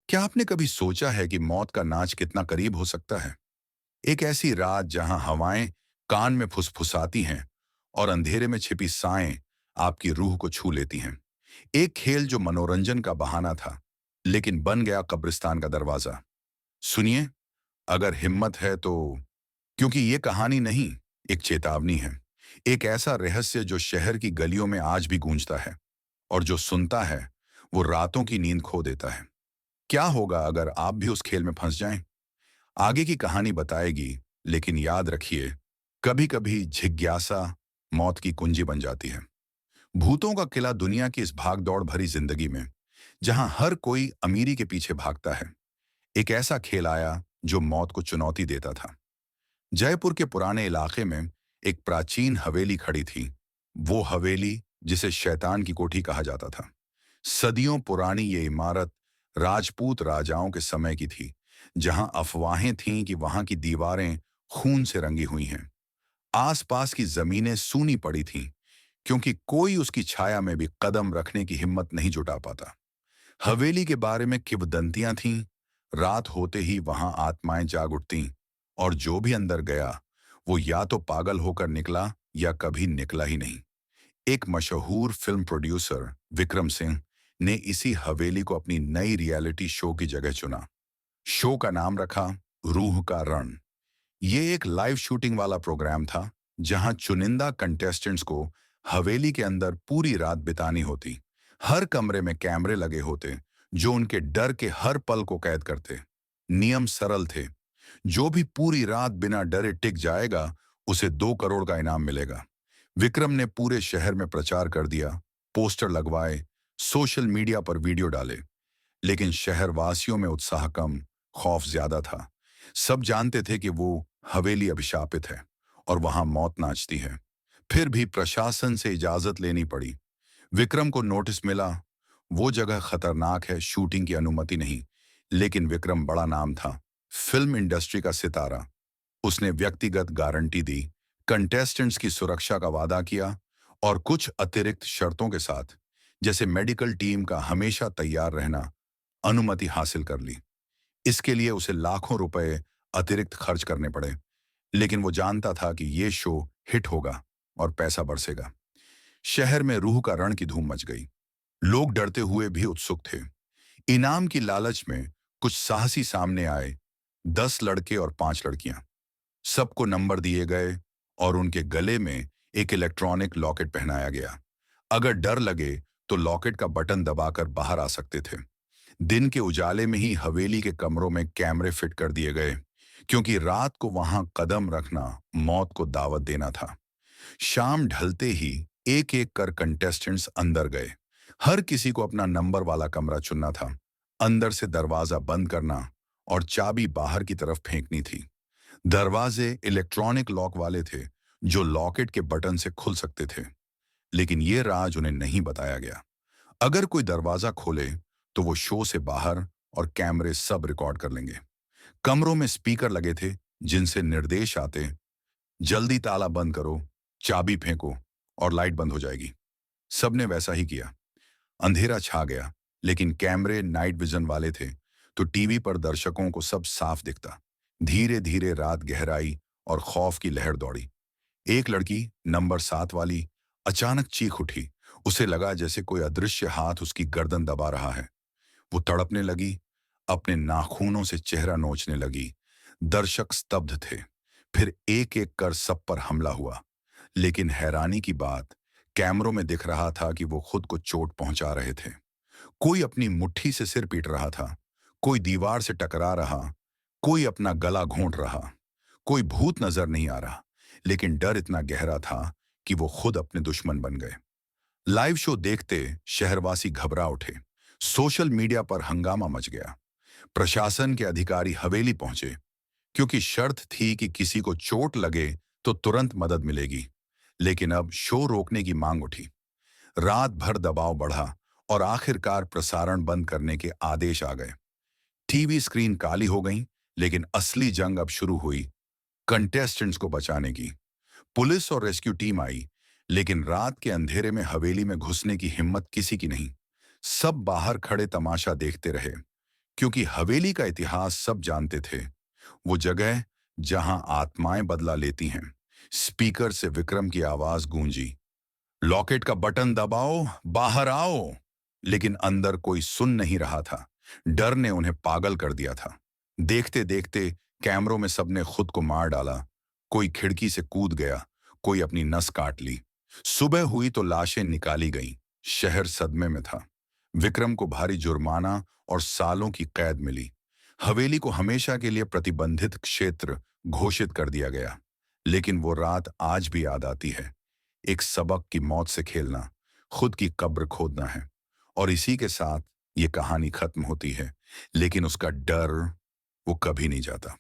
क्या आपने कभी सोचा है कि मौत का नाच कितना करीब हो सकता है? एक ऐसी रात जहां हवाएं कान में फुसफुसाती हैं और अंधेरे में छिपी साएं आपकी रूह को छू लेती हैं। एक खेल जो मनोरंजन का बहाना था, लेकिन बन गया कब्रिस्तान का दरवाजा। सुनिए, अगर हिम्मत है तो, क्योंकि ये कहानी नहीं, एक चेतावनी है। एक ऐसा रहस्य जो शहर की गलियों में आज भी गूंजता है, और जो सुनता है वो रातों की नींद खो देता है। क्या होगा अगर आप भी उस खेल में फंस जाएं? आगे की कहानी बताएगी, लेकिन याद रखिए, कभी-कभी जिज्ञासा मौत की कुंजी बन जाती है। भूतों का किला दुनिया की इस भाग-दौड़ भरी जिंदगी में, जहां हर कोई अमीरी के पीछे भागता है, एक ऐसा खेल आया जो मौत को चुनौती देता था। जयपुर के पुराने इलाके में एक प्राचीन हवेली खड़ी थी। वो हवेली जिसे शैतान की कोठी कहा जाता था। सदियों पुरानी ये इमारत राजपूत राजाओं के समय की थी, जहां अफवाहें थीं कि वहां की दीवारें खून से रंगी हुई हैं। आसपास की जमीनें सूनी पड़ी थीं, क्योंकि कोई उसकी छाया में भी कदम रखने की हिम्मत नहीं जुटा पाता। हवेली के बारे में किंवदंतियां थीं। रात होते ही वहां आत्माएं जाग उठतीं, और जो भी अंदर गया वो या तो पागल होकर निकला या कभी निकला ही नहीं। एक मशहूर फिल्म प्रोड्यूसर विक्रम सिंह ने इसी हवेली को अपनी नई रियलिटी शो की जगह चुना। शो का नाम रखा रूह का रण। ये एक लाइव शूटिंग वाला प्रोग्राम था, जहां चुनिंदा कंटेस्टेंट्स को हवेली के अंदर पूरी रात बितानी होती। हर कमरे में कैमरे लगे होते, जो उनके डर के हर पल को कैद करते। नियम सरल थे। जो भी पूरी रात बिना डरे टिक जाएगा, उसे 2 करोड़ का इनाम मिलेगा। विक्रम ने पूरे शहर में प्रचार कर दिया, पोस्टर लगवाए, सोशल मीडिया पर वीडियो डाले। लेकिन शहरवासियों में उत्साह कम, खौफ ज्यादा था। सब जानते थे कि वो हवेली अभिशापित है और वहां मौत नाचती है। फिर भी प्रशासन से इजाजत लेनी पड़ी। विक्रम को नोटिस मिला, वो जगह खतरनाक है, शूटिंग की अनुमति नहीं। लेकिन विक्रम बड़ा नाम था, फिल्म इंडस्ट्री का सितारा। उसने व्यक्तिगत गारंटी दी, कंटेस्टेंट्स की सुरक्षा का वादा किया, और कुछ अतिरिक्त शर्तों के साथ, जैसे मेडिकल टीम का हमेशा तैयार रहना, अनुमति हासिल कर ली। इसके लिए उसे लाखों रुपए अतिरिक्त खर्च करने पड़े। लेकिन वो जानता था कि ये शो हिट होगा और पैसा बरसेगा। शहर में रूह का रण की धूम मच गई। लोग डरते हुए भी उत्सुक थे। इनाम की लालच में कुछ साहसी सामने आए। 10 लड़के और 5 लड़कियां। सबको नंबर दिए गए, और उनके गले में एक इलेक्ट्रॉनिक लॉकेट पहनाया गया। अगर डर लगे तो लॉकेट का बटन दबाकर बाहर आ सकते थे। दिन के उजाले में ही हवेली के कमरों में कैमरे फिट कर दिए गए, क्योंकि रात को वहां कदम रखना मौत को दावत देना था। शाम ढलते ही एक एक कर कंटेस्टेंट्स अंदर गए। हर किसी को अपना नंबर वाला कमरा चुनना था। अंदर से दरवाजा बंद करना और चाबी बाहर की तरफ फेंकनी थी। दरवाजे इलेक्ट्रॉनिक लॉक वाले थे, जो लॉकेट के बटन से खुल सकते थे। लेकिन ये राज उन्हें नहीं बताया गया। अगर कोई दरवाजा खोले तो वो शो से बाहर, और कैमरे सब रिकॉर्ड कर लेंगे। कमरों में स्पीकर लगे थे, जिनसे निर्देश आते, जल्दी ताला बंद करो, चाबी फेंको, और लाइट बंद हो जाएगी। सबने वैसा ही किया। अंधेरा छा गया, लेकिन कैमरे नाइट विजन वाले थे, तो टीवी पर दर्शकों को सब साफ दिखता। धीरे धीरे रात गहराई और खौफ की लहर दौड़ी। एक लड़की, नंबर 7 वाली, अचानक चीख उठी। उसे लगा जैसे कोई अदृश्य हाथ उसकी गर्दन दबा रहा है। वो तड़पने लगी, अपने नाखूनों से चेहरा नोचने लगी। दर्शक स्तब्ध थे। फिर एक एक कर सब पर हमला हुआ। लेकिन हैरानी की बात, कैमरों में दिख रहा था कि वो खुद को चोट पहुंचा रहे थे। कोई अपनी मुट्ठी से सिर पीट रहा था, कोई दीवार से टकरा रहा, कोई अपना गला घोंट रहा। कोई भूत नजर नहीं आ रहा, लेकिन डर इतना गहरा था कि वो खुद अपने दुश्मन बन गए। लाइव शो देखते शहरवासी घबरा उठे। सोशल मीडिया पर हंगामा मच गया। प्रशासन के अधिकारी हवेली पहुंचे, क्योंकि शर्त थी कि किसी को चोट लगे तो तुरंत मदद मिलेगी। लेकिन अब शो रोकने की मांग उठी। रात भर दबाव बढ़ा, और आखिरकार प्रसारण बंद करने के आदेश आ गए। टीवी स्क्रीन काली हो गई, लेकिन असली जंग अब शुरू हुई, कंटेस्टेंट्स को बचाने की। पुलिस और रेस्क्यू टीम आई, लेकिन रात के अंधेरे में हवेली में घुसने की हिम्मत किसी की नहीं। सब बाहर खड़े तमाशा देखते रहे, क्योंकि हवेली का इतिहास सब जानते थे। वो जगह जहां आत्माएं बदला लेती हैं। स्पीकर से विक्रम की आवाज गूंजी, लॉकेट का बटन दबाओ, बाहर आओ। लेकिन अंदर कोई सुन नहीं रहा था। डर ने उन्हें पागल कर दिया था। देखते देखते कैमरों में सबने खुद को मार डाला। कोई खिड़की से कूद गया, कोई अपनी नस काट ली। सुबह हुई तो लाशें निकाली गईं। शहर सदमे में था। विक्रम को भारी जुर्माना और सालों की कैद मिली। हवेली को हमेशा के लिए प्रतिबंधित क्षेत्र घोषित कर दिया गया। लेकिन वो रात आज भी याद आती है। एक सबक की मौत से खेलना, खुद की कब्र खोदना है। और इसी के साथ ये कहानी खत्म होती है, लेकिन उसका डर वो कभी नहीं जाता।